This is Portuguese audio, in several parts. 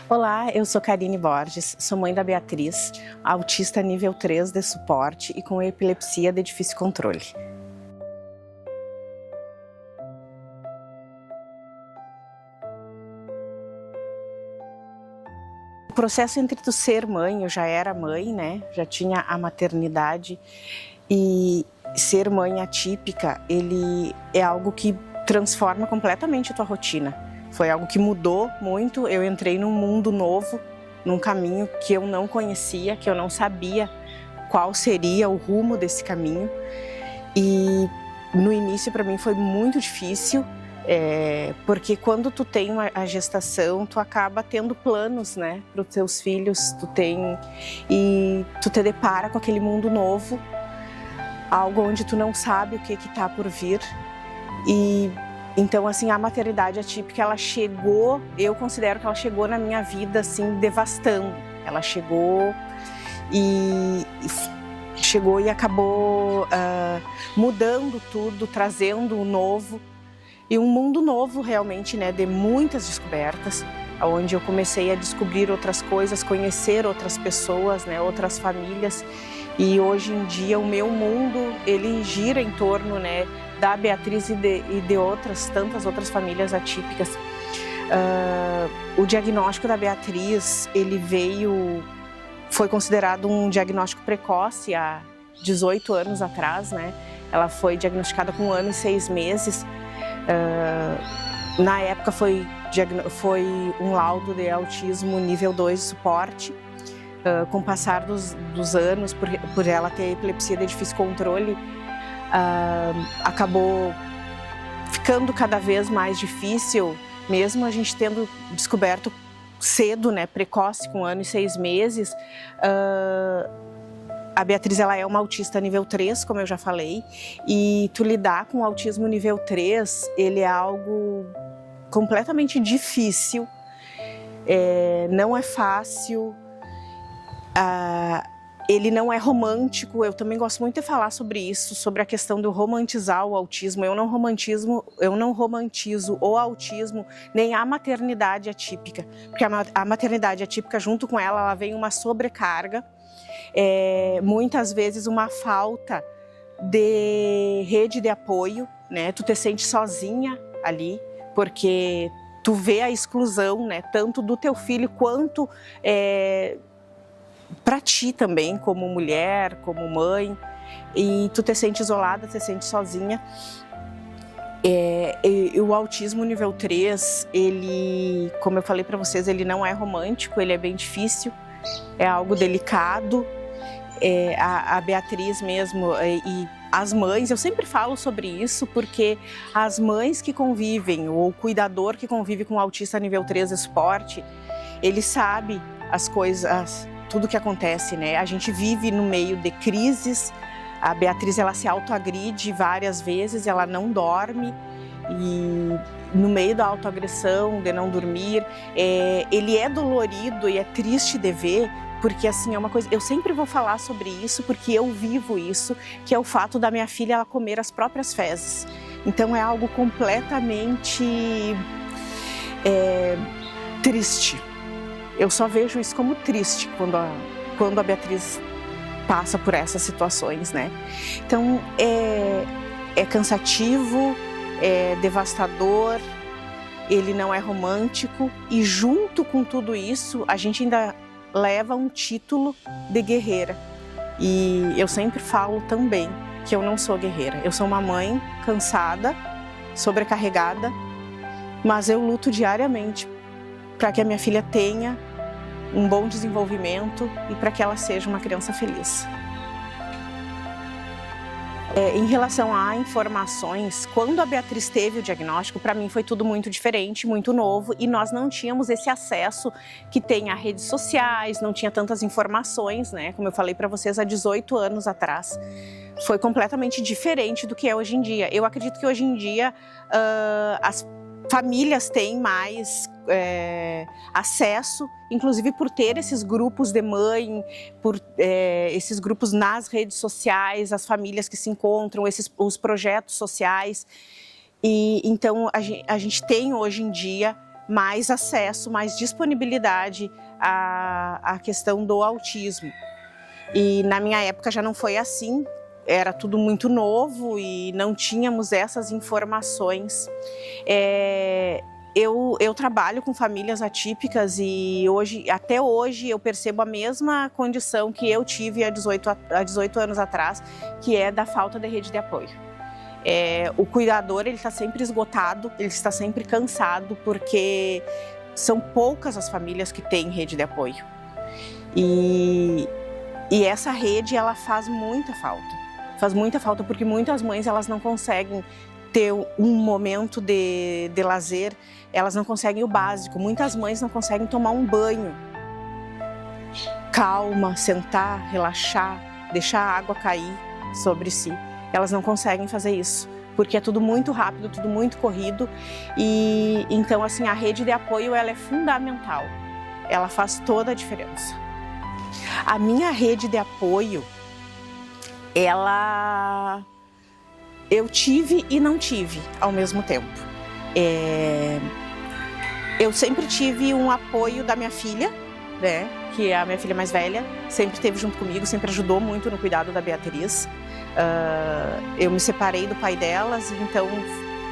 Olá, eu sou Karine Borges, sou mãe da Beatriz, autista nível 3 de suporte e com epilepsia de difícil controle. O processo entre tu ser mãe, eu já era mãe, né? Já tinha a maternidade, e ser mãe atípica, ele é algo que transforma completamente a tua rotina. Foi algo que mudou muito, eu entrei num mundo novo, num caminho que eu não conhecia, que eu não sabia qual seria o rumo desse caminho. E no início para mim foi muito difícil, porque quando tu tem a gestação, tu acaba tendo planos, né, para os teus filhos, e tu te depara com aquele mundo novo, algo onde tu não sabe o que está por vir. E então, assim, a maternidade atípica, ela chegou, eu considero que ela chegou na minha vida, assim, devastando. Ela chegou e acabou mudando tudo, trazendo um novo, e um mundo novo realmente, né, de muitas descobertas, onde eu comecei a descobrir outras coisas, conhecer outras pessoas, né, outras famílias, e hoje em dia o meu mundo, ele gira em torno, né, da Beatriz e de tantas outras famílias atípicas. O diagnóstico da Beatriz, foi considerado um diagnóstico precoce há 18 anos atrás, né? Ela foi diagnosticada com 1 ano e 6 meses. Na época foi um laudo de autismo nível 2 de suporte. Com o passar dos anos, por ela ter epilepsia de difícil controle, acabou ficando cada vez mais difícil, mesmo a gente tendo descoberto cedo, né, precoce, com 1 ano e 6 meses. A Beatriz, ela é uma autista nível 3, como eu já falei, e tu lidar com o autismo nível 3, ele é algo completamente difícil, não é fácil. Ele não é romântico, eu também gosto muito de falar sobre isso, sobre a questão do romantizar o autismo. Eu não romantizo o autismo, nem a maternidade atípica, porque a maternidade atípica, junto com ela vem uma sobrecarga, muitas vezes uma falta de rede de apoio, né? Tu te sente sozinha ali, porque tu vê a exclusão, né, tanto do teu filho quanto para ti também, como mulher, como mãe, e tu te sente isolada, te sente sozinha. E o autismo nível 3, ele, como eu falei para vocês, ele não é romântico, ele é bem difícil, é algo delicado. A Beatriz mesmo, e as mães, eu sempre falo sobre isso, porque as mães que convivem, ou o cuidador que convive com o autista nível 3 de suporte, ele sabe as coisas, tudo que acontece, né? A gente vive no meio de crises. A Beatriz, ela se autoagride várias vezes, ela não dorme, e no meio da autoagressão, de não dormir, ele é dolorido e é triste de ver, porque assim, é uma coisa, eu sempre vou falar sobre isso, porque eu vivo isso, que é o fato da minha filha, ela comer as próprias fezes. Então é algo completamente triste. Eu só vejo isso como triste quando a Beatriz passa por essas situações, né? Então, é cansativo, é devastador, ele não é romântico, e junto com tudo isso, a gente ainda leva um título de guerreira. E eu sempre falo também que eu não sou guerreira. Eu sou uma mãe cansada, sobrecarregada, mas eu luto diariamente para que a minha filha tenha um bom desenvolvimento e para que ela seja uma criança feliz. Em relação a informações, quando a Beatriz teve o diagnóstico, para mim foi tudo muito diferente, muito novo, e nós não tínhamos esse acesso que tem a redes sociais, não tinha tantas informações, né? Como eu falei para vocês, há 18 anos atrás. Foi completamente diferente do que é hoje em dia. Eu acredito que hoje em dia as famílias têm mais acesso, inclusive por ter esses grupos de mãe, por esses grupos nas redes sociais, as famílias que se encontram, os projetos sociais. E então a gente tem hoje em dia mais acesso, mais disponibilidade à questão do autismo. E na minha época já não foi assim, era tudo muito novo e não tínhamos essas informações. Eu trabalho com famílias atípicas e até hoje eu percebo a mesma condição que eu tive há 18 anos atrás, que é da falta de rede de apoio. O cuidador ele está sempre esgotado, ele está sempre cansado, porque são poucas as famílias que têm rede de apoio. E essa rede ela faz muita falta porque muitas mães elas não conseguem ter um momento de lazer, elas não conseguem o básico. Muitas mães não conseguem tomar um banho. Calma, sentar, relaxar, deixar a água cair sobre si. Elas não conseguem fazer isso, porque é tudo muito rápido, tudo muito corrido. E então, assim, a rede de apoio ela é fundamental. Ela faz toda a diferença. A minha rede de apoio, eu tive e não tive ao mesmo tempo. Eu sempre tive um apoio da minha filha, né, que é a minha filha mais velha, sempre esteve junto comigo, sempre ajudou muito no cuidado da Beatriz. Eu me separei do pai delas, então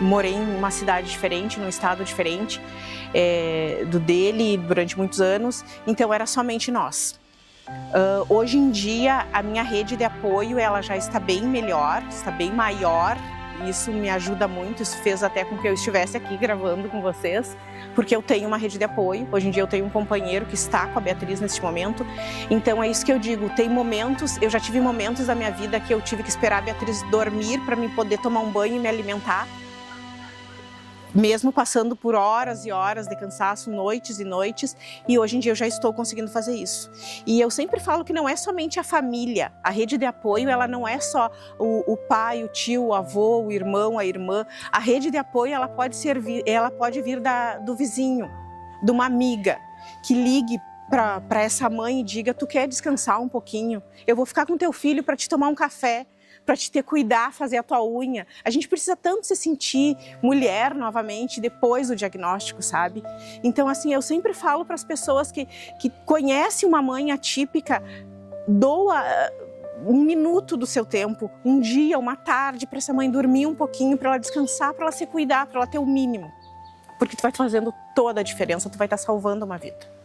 morei em uma cidade diferente, num estado diferente do dele durante muitos anos, então era somente nós. Hoje em dia a minha rede de apoio ela já está bem melhor, está bem maior. Isso me ajuda muito, isso fez até com que eu estivesse aqui gravando com vocês, porque eu tenho uma rede de apoio. Hoje em dia eu tenho um companheiro que está com a Beatriz neste momento, então é isso que eu digo, tem momentos, eu já tive momentos da minha vida que eu tive que esperar a Beatriz dormir para me poder tomar um banho e me alimentar, mesmo passando por horas e horas de cansaço, noites e noites, e hoje em dia eu já estou conseguindo fazer isso. E eu sempre falo que não é somente a família, a rede de apoio ela não é só o pai, o tio, o avô, o irmão, a irmã. A rede de apoio ela pode vir do vizinho, de uma amiga, que ligue para essa mãe e diga: tu quer descansar um pouquinho? Eu vou ficar com teu filho para te tomar um café, para te ter cuidar, fazer a tua unha. A gente precisa tanto se sentir mulher novamente depois do diagnóstico, sabe? Então, assim, eu sempre falo para as pessoas que conhecem uma mãe atípica, doa um minuto do seu tempo, um dia, uma tarde, para essa mãe dormir um pouquinho, para ela descansar, para ela se cuidar, para ela ter o mínimo. Porque tu vai fazendo toda a diferença, tu vai estar salvando uma vida.